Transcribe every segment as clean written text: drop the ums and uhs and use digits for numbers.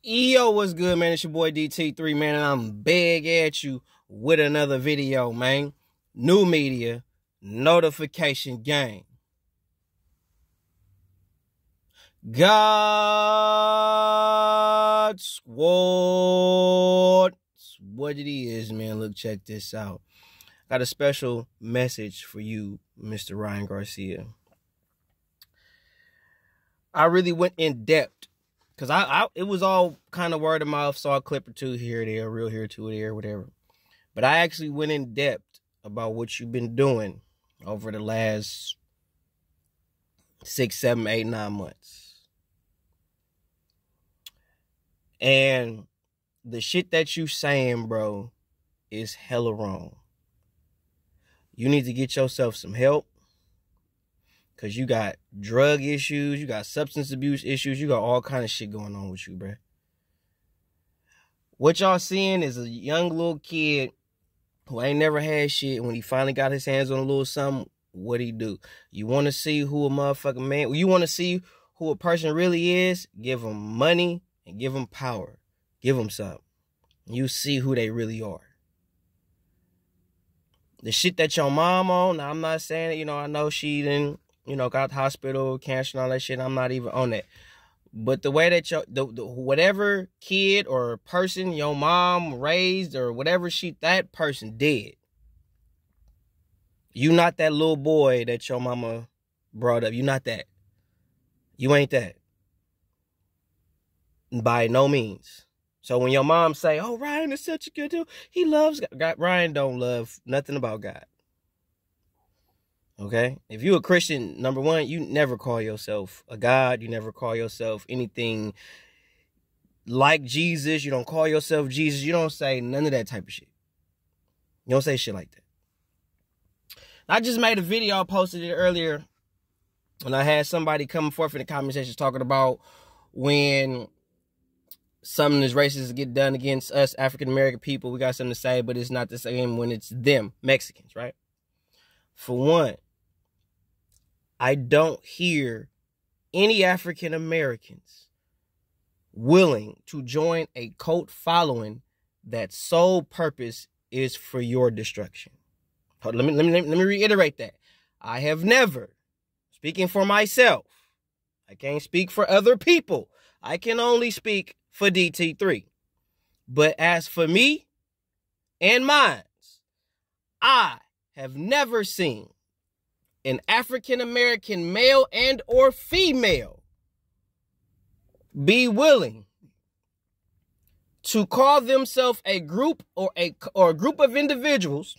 Yo, what's good, man? It's your boy DT3, man, and I'm big at you with another video, man. New media, notification gang. God Squad. What it is, man. Look, check this out. Got a special message for you, Mr. Ryan Garcia. I really went in depth. Because it was all kind of word of mouth, saw a clip or two here or there, real here, two there, whatever. But I actually went in depth about what you've been doing over the last 6, 7, 8, 9 months. And the shit that you saying, bro, is hella wrong. You need to get yourself some help. Because you got drug issues, you got substance abuse issues, you got all kind of shit going on with you, bruh. What y'all seeing is a young little kid who ain't never had shit. When he finally got his hands on a little something, what'd he do? You want to see who a motherfucking man, you want to see who a person really is? Give them money and give them power. Give them something. You see who they really are. The shit that your mom on, now I'm not saying it, I know she didn't, got the hospital, cancer and all that shit. I'm not even on that. But the way that whatever kid or person your mom raised or whatever that person did, you not that little boy that your mama brought up. You not that. You ain't that. By no means. So when your mom say, oh, Ryan is such a good dude, he loves God. Ryan don't love nothing about God. Okay? If you're a Christian, number one, you never call yourself a God. You never call yourself anything like Jesus. You don't call yourself Jesus. You don't say none of that type of shit. You don't say shit like that. I just made a video, I posted it earlier, and I had somebody coming forth in the comment section talking about when something is racist get done against us African-American people, we got something to say, but it's not the same when it's them, Mexicans, right? For one, I don't hear any African Americans willing to join a cult following that sole purpose is for your destruction. Let me reiterate that. I have never, speaking for myself, I can't speak for other people. I can only speak for DT3. But as for me and mine, I have never seen an African-American male and or female be willing to call themselves a group or a group of individuals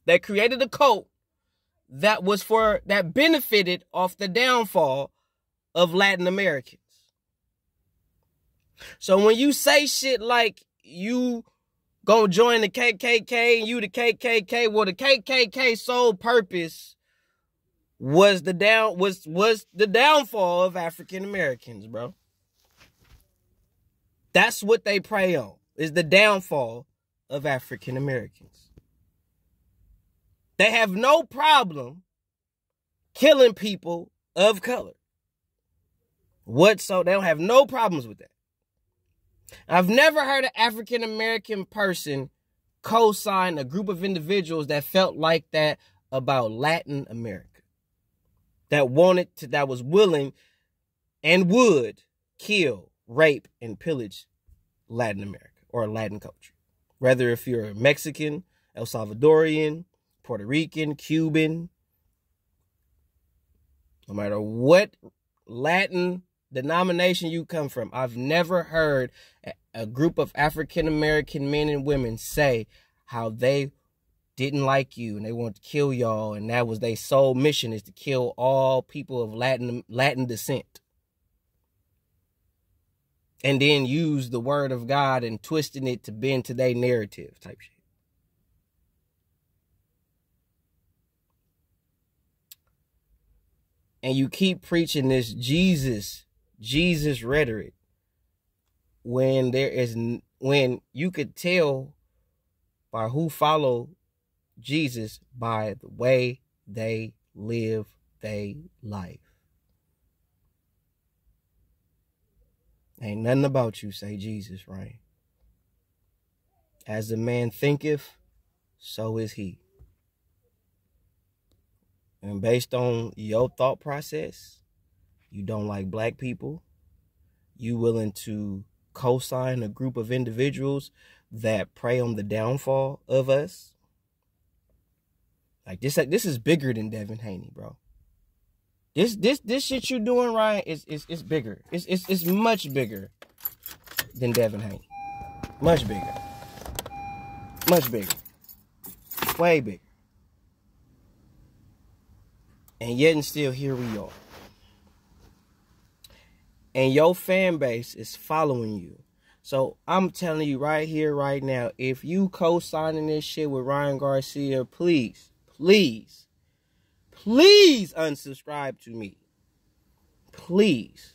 that created a cult that benefited off the downfall of Latin Americans. So when you say shit like you gonna join the KKK and you the KKK, well, the KKK sole purpose was the downfall of African Americans, bro. That's what they prey on, is the downfall of African Americans. They have no problem killing people of color. They don't have no problems with that. I've never heard an African American person co-sign a group of individuals that felt like that about Latin America. That was willing and would kill, rape, and pillage Latin America or Latin culture. Whether if you're Mexican, El Salvadorian, Puerto Rican, Cuban, no matter what Latin denomination you come from, I've never heard a group of African American men and women say how they didn't like you and they wanted to kill y'all, and that was their sole mission, is to kill all people of Latin descent. And then use the word of God and twisting it to bend to their narrative type shit. And you keep preaching this Jesus rhetoric when you could tell by who follow Jesus by the way they live their life. Ain't nothing about you say Jesus, right? As a man thinketh, so is he. And based on your thought process, you don't like black people. You willing to co-sign a group of individuals that prey on the downfall of us. Like this is bigger than Devin Haney, bro. This shit you doing, Ryan, is bigger. It's much bigger than Devin Haney. Much bigger. Much bigger. Way bigger. And yet and still here we are. And your fan base is following you. So I'm telling you right here, right now, if you co-signing this shit with Ryan Garcia, please unsubscribe to me. Please.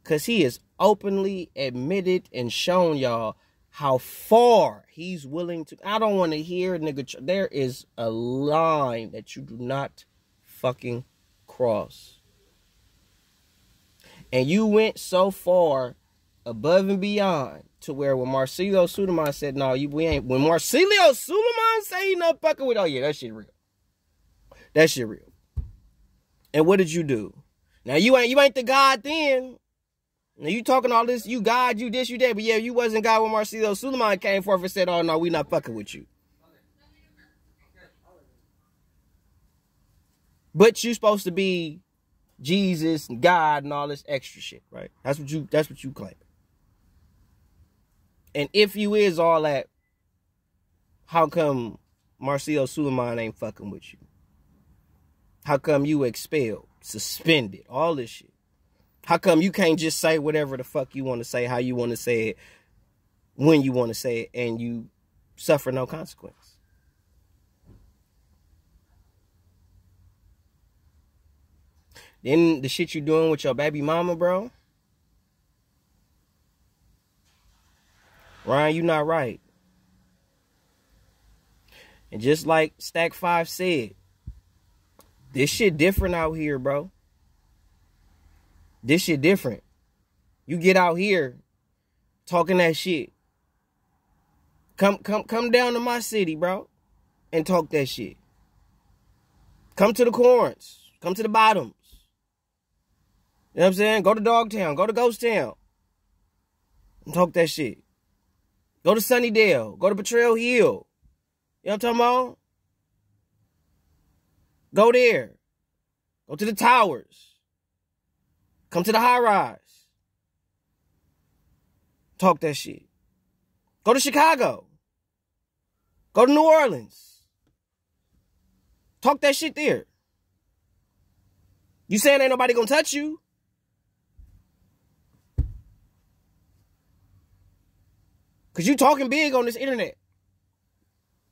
Because he has openly admitted and shown y'all how far he's willing to. I don't want to hear nigga. There is a line that you do not fucking cross. And you went so far above and beyond to where when Marcelo Suleiman said, no, we ain't. When Marcelo Suleiman say he not fucking with, oh yeah, that shit real. That shit real. And what did you do? Now you ain't the God then. Now you talking all this, you God, you this, you that, but yeah, you wasn't God when Marcelo Suleiman came forth and said, oh no, we not fucking with you. But you supposed to be Jesus and God and all this extra shit, right? That's what you claim. And if you is all that, how come Marcelo Suleiman ain't fucking with you? How come you expelled, suspended, all this shit? How come you can't just say whatever the fuck you want to say, how you want to say it, when you want to say it, and you suffer no consequence? Then the shit you doing with your baby mama, bro. Ryan, you not right. And just like Stack 5 said, this shit different out here, bro. This shit different. You get out here talking that shit. Come down to my city, bro, and talk that shit. Come to the corns. Come to the bottoms. You know what I'm saying? Go to Dogtown. Go to Ghost Town. And talk that shit. Go to Sunnydale. Go to Betrayal Hill. You know what I'm talking about? Go there. Go to the towers. Come to the high rise. Talk that shit. Go to Chicago. Go to New Orleans. Talk that shit there. You saying ain't nobody gonna touch you? Because you talking big on this internet.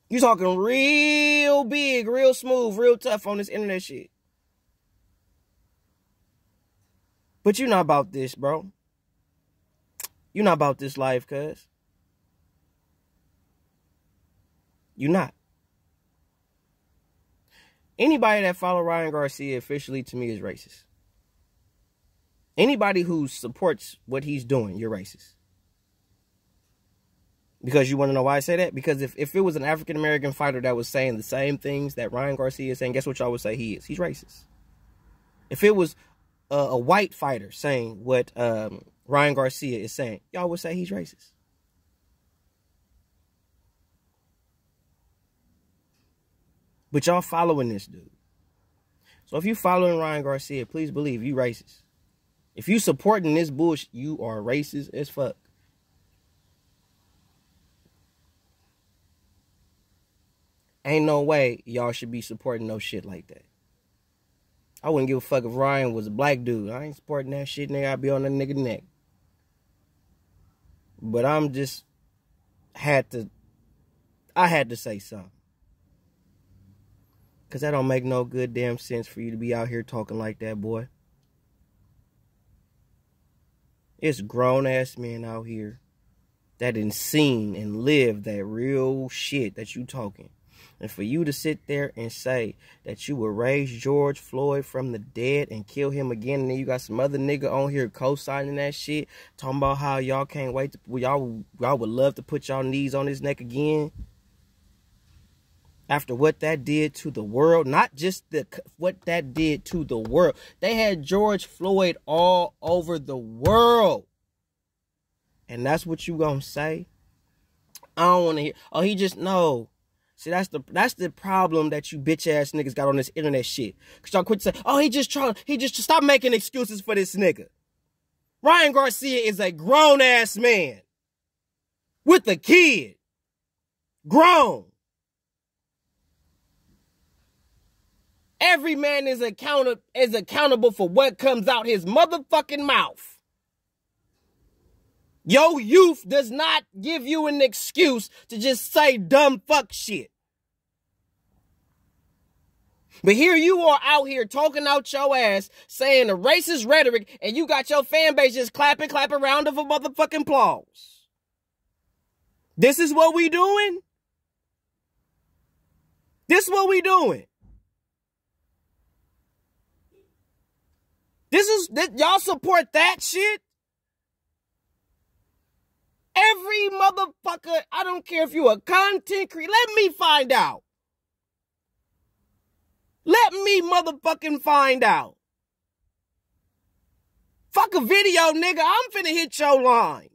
You talking real big, real smooth, real tough on this internet shit. But you're not about this, bro. You're not about this life, cuz. You're not. Anybody that follow Ryan Garcia officially to me is racist. Anybody who supports what he's doing, you're racist. Because you want to know why I say that? Because if it was an African-American fighter that was saying the same things that Ryan Garcia is saying, guess what y'all would say he is? He's racist. If it was a white fighter saying what Ryan Garcia is saying, y'all would say he's racist. But y'all following this dude. So if you following Ryan Garcia, please believe you racist. If you supporting this bullshit, you are racist as fuck. Ain't no way y'all should be supporting no shit like that. I wouldn't give a fuck if Ryan was a black dude. I ain't supporting that shit, nigga. I'd be on that nigga neck. But I'm just I had to say something. Because that don't make no good damn sense for you to be out here talking like that, boy. It's grown-ass men out here that done seen and lived that real shit that you talking. And for you to sit there and say that you would raise George Floyd from the dead and kill him again, and then you got some other nigga on here co-signing that shit, talking about how y'all can't wait to, y'all would love to put y'all knees on his neck again. After what that did to the world, not just what that did to the world. They had George Floyd all over the world. And that's what you gonna say? I don't want to hear, oh, he just, no. See, that's the problem that you bitch ass niggas got on this internet shit. Cause y'all quit saying, oh, he just stop making excuses for this nigga. Ryan Garcia is a grown ass man with a kid. Grown. Every man is accountable for what comes out his motherfucking mouth. Your youth does not give you an excuse to just say dumb fuck shit. But here you are out here talking out your ass, saying the racist rhetoric, and you got your fan base just clapping round of a motherfucking applause. This is what we doing? This is what we doing? Y'all support that shit? Every motherfucker, I don't care if you a content creator, let me find out. Let me motherfucking find out. Fuck a video, nigga. I'm finna hit your line.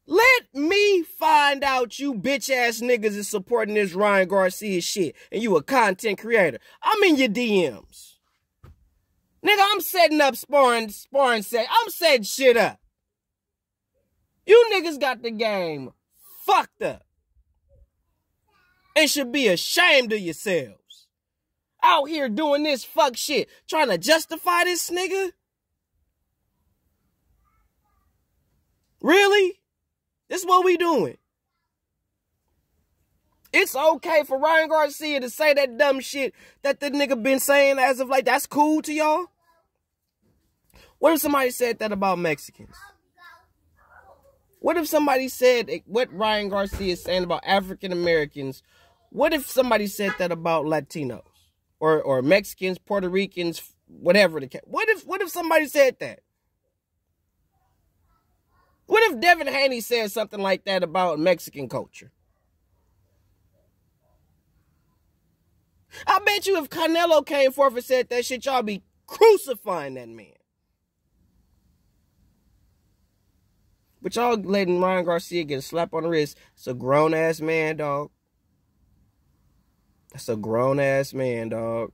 Let me find out you bitch ass niggas is supporting this Ryan Garcia shit and you a content creator. I'm in your DMs. Nigga, I'm setting up sparring set. I'm setting shit up. You niggas got the game fucked up. And should be ashamed of yourselves. Out here doing this fuck shit. Trying to justify this nigga? Really? This is what we doing. It's okay for Ryan Garcia to say that dumb shit that the nigga been saying as of late. That's cool to y'all? What if somebody said that about Mexicans? What if somebody said what Ryan Garcia is saying about African Americans? What if somebody said that about Latinos or Mexicans, Puerto Ricans, whatever the case? What if somebody said that? What if Devin Haney said something like that about Mexican culture? I bet you if Canelo came forth and said that shit, y'all be crucifying that man. But y'all letting Ryan Garcia get a slap on the wrist. It's a grown-ass man, dog. That's a grown-ass man, dog.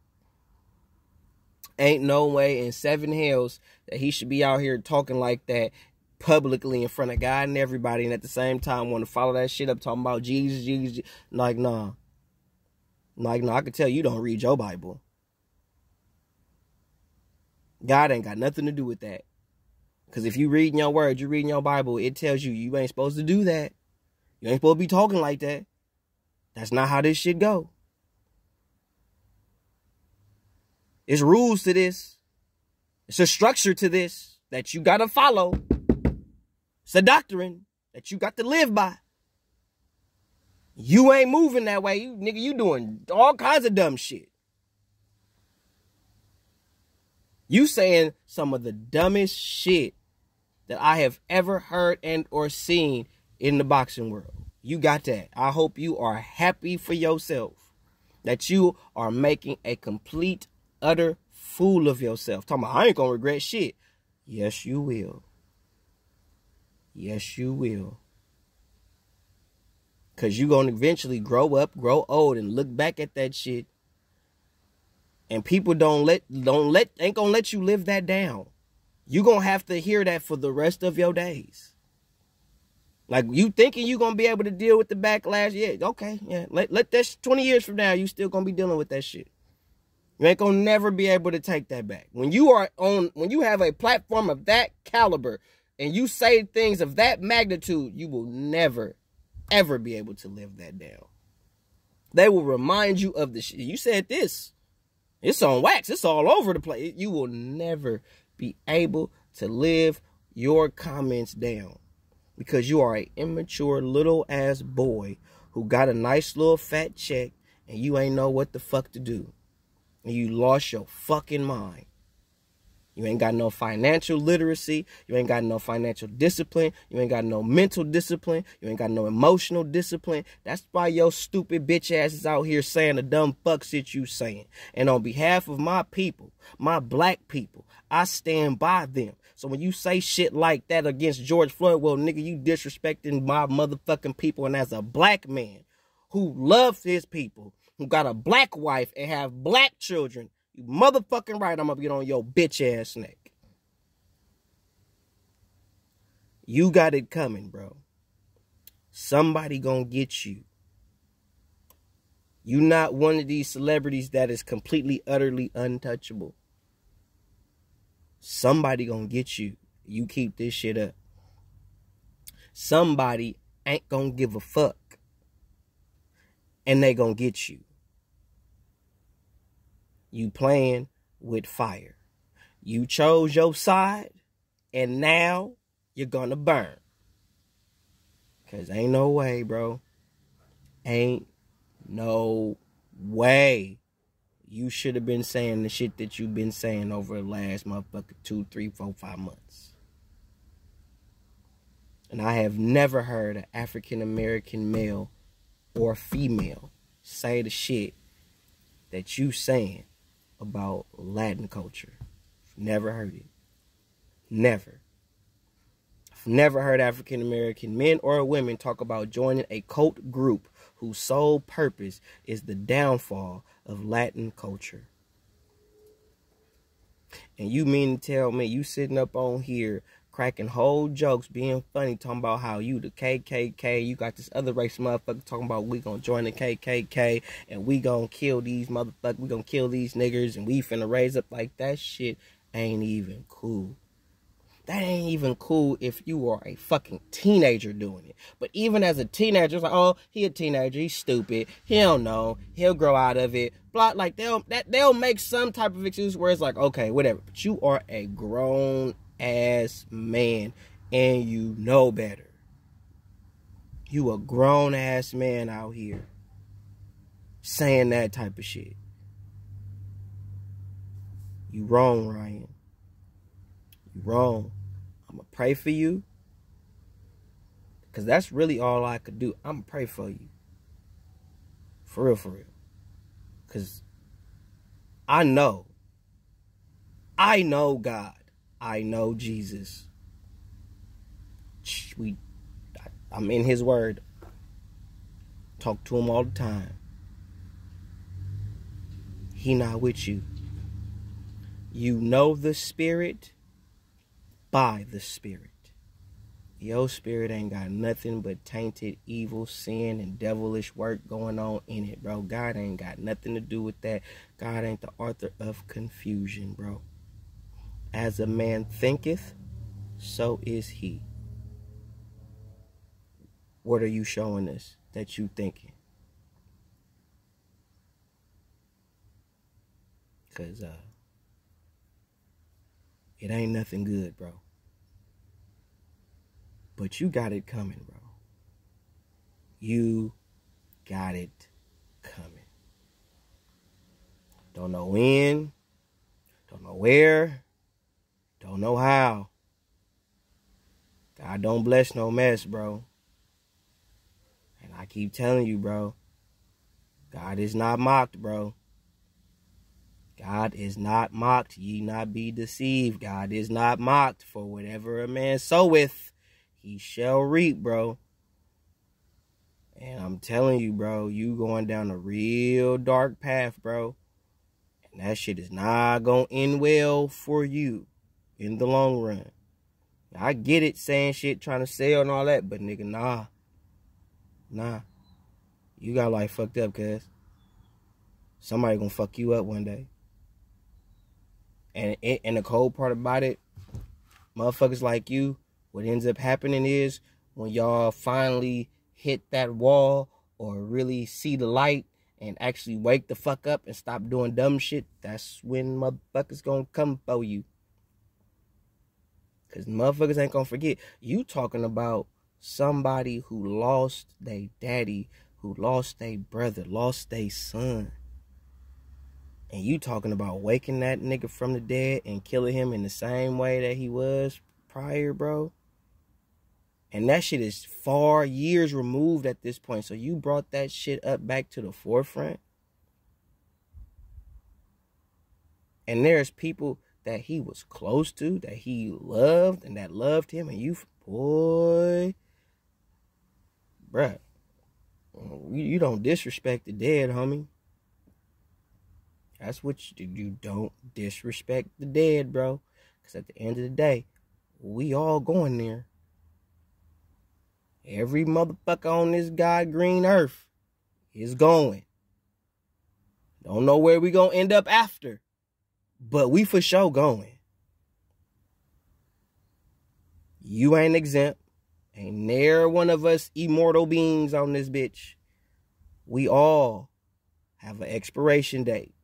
Ain't no way in 7 hells that he should be out here talking like that publicly in front of God and everybody, and at the same time want to follow that shit up talking about Jesus. Like, nah. Like, nah, I can tell you don't read your Bible. God ain't got nothing to do with that. Because if you reading your word, you reading your Bible, it tells you ain't supposed to do that. You ain't supposed to be talking like that. That's not how this shit go. It's rules to this. It's a structure to this that you got to follow. It's a doctrine that you got to live by. You ain't moving that way. You doing all kinds of dumb shit. You saying some of the dumbest shit that I have ever heard and or seen in the boxing world. You got that. I hope you are happy for yourself that you are making a complete, utter fool of yourself. Talking about, I ain't gonna regret shit. Yes, you will. Yes, you will. Because you're going to eventually grow up, grow old, and look back at that shit. And people ain't going to let you live that down. You're going to have to hear that for the rest of your days. Like, you thinking you're going to be able to deal with the backlash? Yeah, okay, yeah. Let that 20 years from now, you still going to be dealing with that shit. You ain't going to never be able to take that back. When you have a platform of that caliber, and you say things of that magnitude, you will never, ever be able to live that down. They will remind you of the shit. You said this. It's on wax. It's all over the place. You will never be able to live your comments down because you are an immature little ass boy who got a nice little fat check and you ain't know what the fuck to do. And you lost your fucking mind. You ain't got no financial literacy. You ain't got no financial discipline. You ain't got no mental discipline. You ain't got no emotional discipline. That's why your stupid bitch ass is out here saying the dumb fuck shit you saying. And on behalf of my people, my black people, I stand by them. So when you say shit like that against George Floyd, well, nigga, you disrespecting my motherfucking people. And as a black man who loves his people, who got a black wife and have black children, you motherfucking right, I'm gonna get on your bitch ass neck. You got it coming, bro. Somebody gonna get you. You not one of these celebrities that is completely, utterly untouchable. Somebody gonna get you. You keep this shit up. Somebody ain't gonna give a fuck. And they gonna get you. You playing with fire. You chose your side, and now you're gonna burn. Because ain't no way, bro. Ain't no way. You should have been saying the shit that you've been saying over the last motherfucker 2, 3, 4, 5 months. And I have never heard an African-American male or female say the shit that you saying about Latin culture. Never heard it. Never. I've never heard African American men or women talk about joining a cult group whose sole purpose is the downfall of Latin culture. And you mean to tell me you sitting up on here cracking whole jokes, being funny, talking about how you the KKK, you got this other race motherfucker talking about we gonna join the KKK and we gonna kill these motherfuckers, we gonna kill these niggers and we finna raise up like that shit ain't even cool. That ain't even cool if you are a fucking teenager doing it. But even as a teenager, it's like, oh, he a teenager, he's stupid, he don't know, he'll grow out of it. Blah, like they'll make some type of excuse where it's like, okay, whatever. But you are a grown ass man and you know better. You a grown ass man out here saying that type of shit. You wrong, Ryan. You wrong. I'm going to pray for you. Because that's really all I could do. I'm going to pray for you. For real, for real. Because I know God. I know Jesus. I'm in his word. Talk to him all the time. He not with you. You know the Spirit by the Spirit. Your spirit ain't got nothing but tainted, evil, sin, and devilish work going on in it, bro. God ain't got nothing to do with that. God ain't the author of confusion, bro. As a man thinketh, so is he. What are you showing us that you thinking? Because it ain't nothing good, bro. But you got it coming, bro. You got it coming. Don't know when. Don't know where. Don't know how. God don't bless no mess, bro. And I keep telling you, bro. God is not mocked, bro. God is not mocked. Ye not be deceived. God is not mocked. For whatever a man soweth, he shall reap, bro. And I'm telling you, bro, you going down a real dark path, bro. And that shit is not going to end well for you in the long run. I get it, saying shit, trying to sell and all that, but nigga, nah. Nah. You got life fucked up, cuz. Somebody gonna fuck you up one day. And the cold part about it, motherfuckers like you, what ends up happening is when y'all finally hit that wall or really see the light and actually wake the fuck up and stop doing dumb shit, that's when motherfuckers gonna come for you. Because motherfuckers ain't gonna forget. You talking about somebody who lost their daddy, who lost their brother, lost their son. And you talking about waking that nigga from the dead and killing him in the same way that he was prior, bro? And that shit is far years removed at this point. So you brought that shit up back to the forefront. And there's people that he was close to, that he loved, and that loved him. And you, boy, bruh, you don't disrespect the dead, homie. That's what you do. You don't disrespect the dead, bro. Because at the end of the day, we all going there. Every motherfucker on this god green earth is going. Don't know where we gonna end up after, but we for sure going. You ain't exempt. Ain't ne'er one of us immortal beings on this bitch. We all have an expiration date.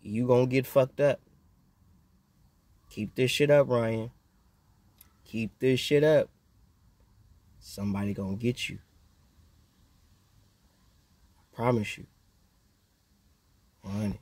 You gonna get fucked up. Keep this shit up, Ryan. Keep this shit up. Somebody gonna get you. I promise you. 100.